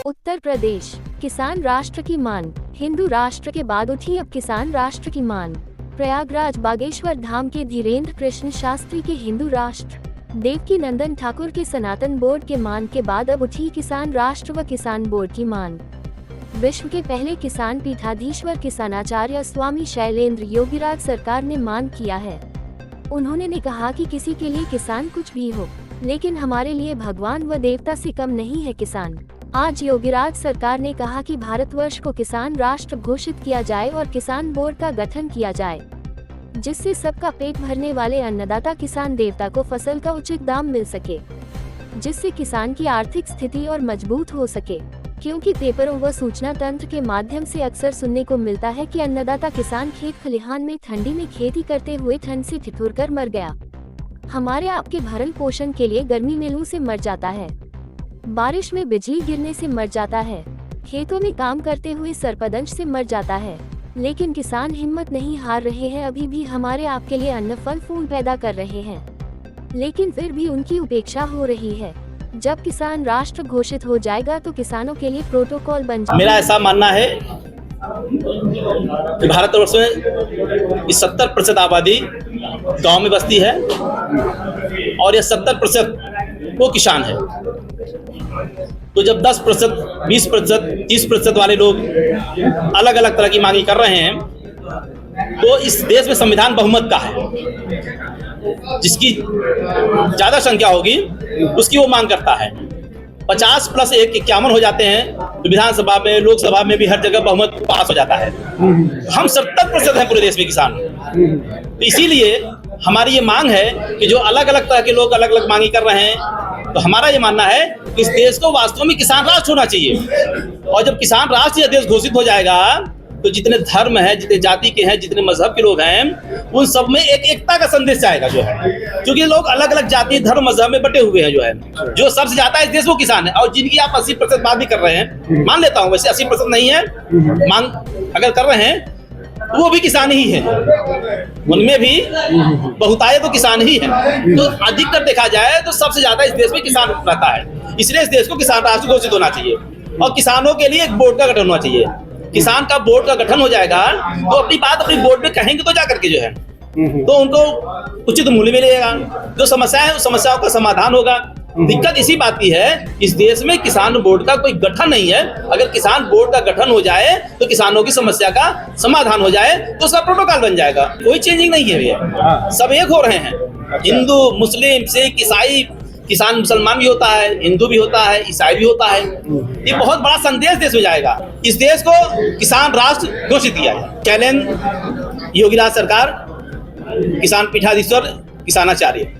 उत्तर प्रदेश किसान राष्ट्र की मान। हिंदू राष्ट्र के बाद उठी अब किसान राष्ट्र की मान। प्रयागराज बागेश्वर धाम के धीरेन्द्र कृष्ण शास्त्री के हिंदू राष्ट्र, देवकी नंदन ठाकुर के सनातन बोर्ड के मान के बाद अब उठी किसान राष्ट्र व किसान बोर्ड की मान। विश्व के पहले किसान पीठाधीश्वर किसानाचार्य स्वामी शैलेंद्र योगीराज सरकार ने मान किया है। उन्होंने ने कहा कि किसी के लिए किसान कुछ भी हो, लेकिन हमारे लिए भगवान व देवता से कम नहीं है किसान। आज योगीराज सरकार ने कहा कि भारतवर्ष को किसान राष्ट्र घोषित किया जाए और किसान बोर्ड का गठन किया जाए, जिससे सबका पेट भरने वाले अन्नदाता किसान देवता को फसल का उचित दाम मिल सके, जिससे किसान की आर्थिक स्थिति और मजबूत हो सके। क्योंकि पेपरों व सूचना तंत्र के माध्यम से अक्सर सुनने को मिलता है कि अन्नदाता किसान खेत खलिहान में ठंडी में खेती करते हुए ठंड से ठिठुर कर मर गया। हमारे आपके भरण पोषण के लिए गर्मी में लू से मर जाता है, बारिश में बिजली गिरने से मर जाता है, खेतों में काम करते हुए सर्पदंश से मर जाता है, लेकिन किसान हिम्मत नहीं हार रहे हैं। अभी भी हमारे आपके लिए अन्न फल फूल पैदा कर रहे हैं, लेकिन फिर भी उनकी उपेक्षा हो रही है। जब किसान राष्ट्र घोषित हो जाएगा तो किसानों के लिए प्रोटोकॉल बन जाएगा। मेरा ऐसा मानना है कि भारतवर्ष में 70% आबादी गांव में बसती है और ये 70% वो किसान है। तो जब 10%, 20%, 30% वाले लोग अलग अलग तरह की मांगी कर रहे हैं, तो इस देश में संविधान बहुमत का है। जिसकी ज्यादा संख्या होगी उसकी वो मांग करता है। 50 + 1 51 हो जाते हैं, तो विधानसभा में, लोकसभा में भी हर जगह बहुमत पास हो जाता है। हम 70% हैं पूरे देश में किसान। तो इसीलिए हमारी ये मांग है कि जो अलग अलग तरह के लोग अलग अलग मांगी कर रहे हैं, तो हमारा ये मानना है कि इस देश को वास्तव में किसान राष्ट्र होना चाहिए। और जब किसान राष्ट्र यह देश घोषित हो जाएगा, तो जितने धर्म है, जितने जाति के हैं, जितने मजहब के लोग हैं, उन सब में एक एकता का संदेश जाएगा जो है। क्योंकि लोग अलग अलग जाति, धर्म, मजहब में बटे हुए हैं जो है। जो सबसे ज्यादा इस देश वो किसान है। और जिनकी आप 80% बात भी कर रहे हैं, मान लेता हूँ, वैसे 80% नहीं है, मांग अगर कर रहे हैं तो वो भी किसान ही है। उनमें भी बहुतायत तो किसान ही है। तो अधिकतर देखा जाए तो सबसे ज्यादा इस देश में किसान रहता है। इसलिए इस देश को किसान राष्ट्र घोषित होना चाहिए और किसानों के लिए एक बोर्ड का गठन होना चाहिए। किसान का बोर्ड का गठन हो जाएगा तो अपनी बात अपनी बोर्ड में कहेंगे तो जा करके जो है, तो उनको उचित मूल्य मिलेगा। जो समस्या है उस समस्याओं का समाधान होगा। दिक्कत इसी बात की है, इस देश में किसान बोर्ड का कोई गठन नहीं है। अगर किसान बोर्ड का गठन हो जाए तो किसानों की समस्या का समाधान हो जाए, तो उसका प्रोटोकॉल बन जाएगा। कोई चेंजिंग नहीं है भैया, सब एक हो रहे हैं। हिंदू, मुस्लिम, सिख, ईसाई, किसान मुसलमान भी होता है, हिंदू भी होता है, ईसाई भी होता है। ये बहुत बड़ा संदेश देश में जाएगा। इस देश को किसान राष्ट्र घोषित किया है। चैलेंज योगीराज सरकार, किसान पीठाधीश्वर, किसानाचार्य।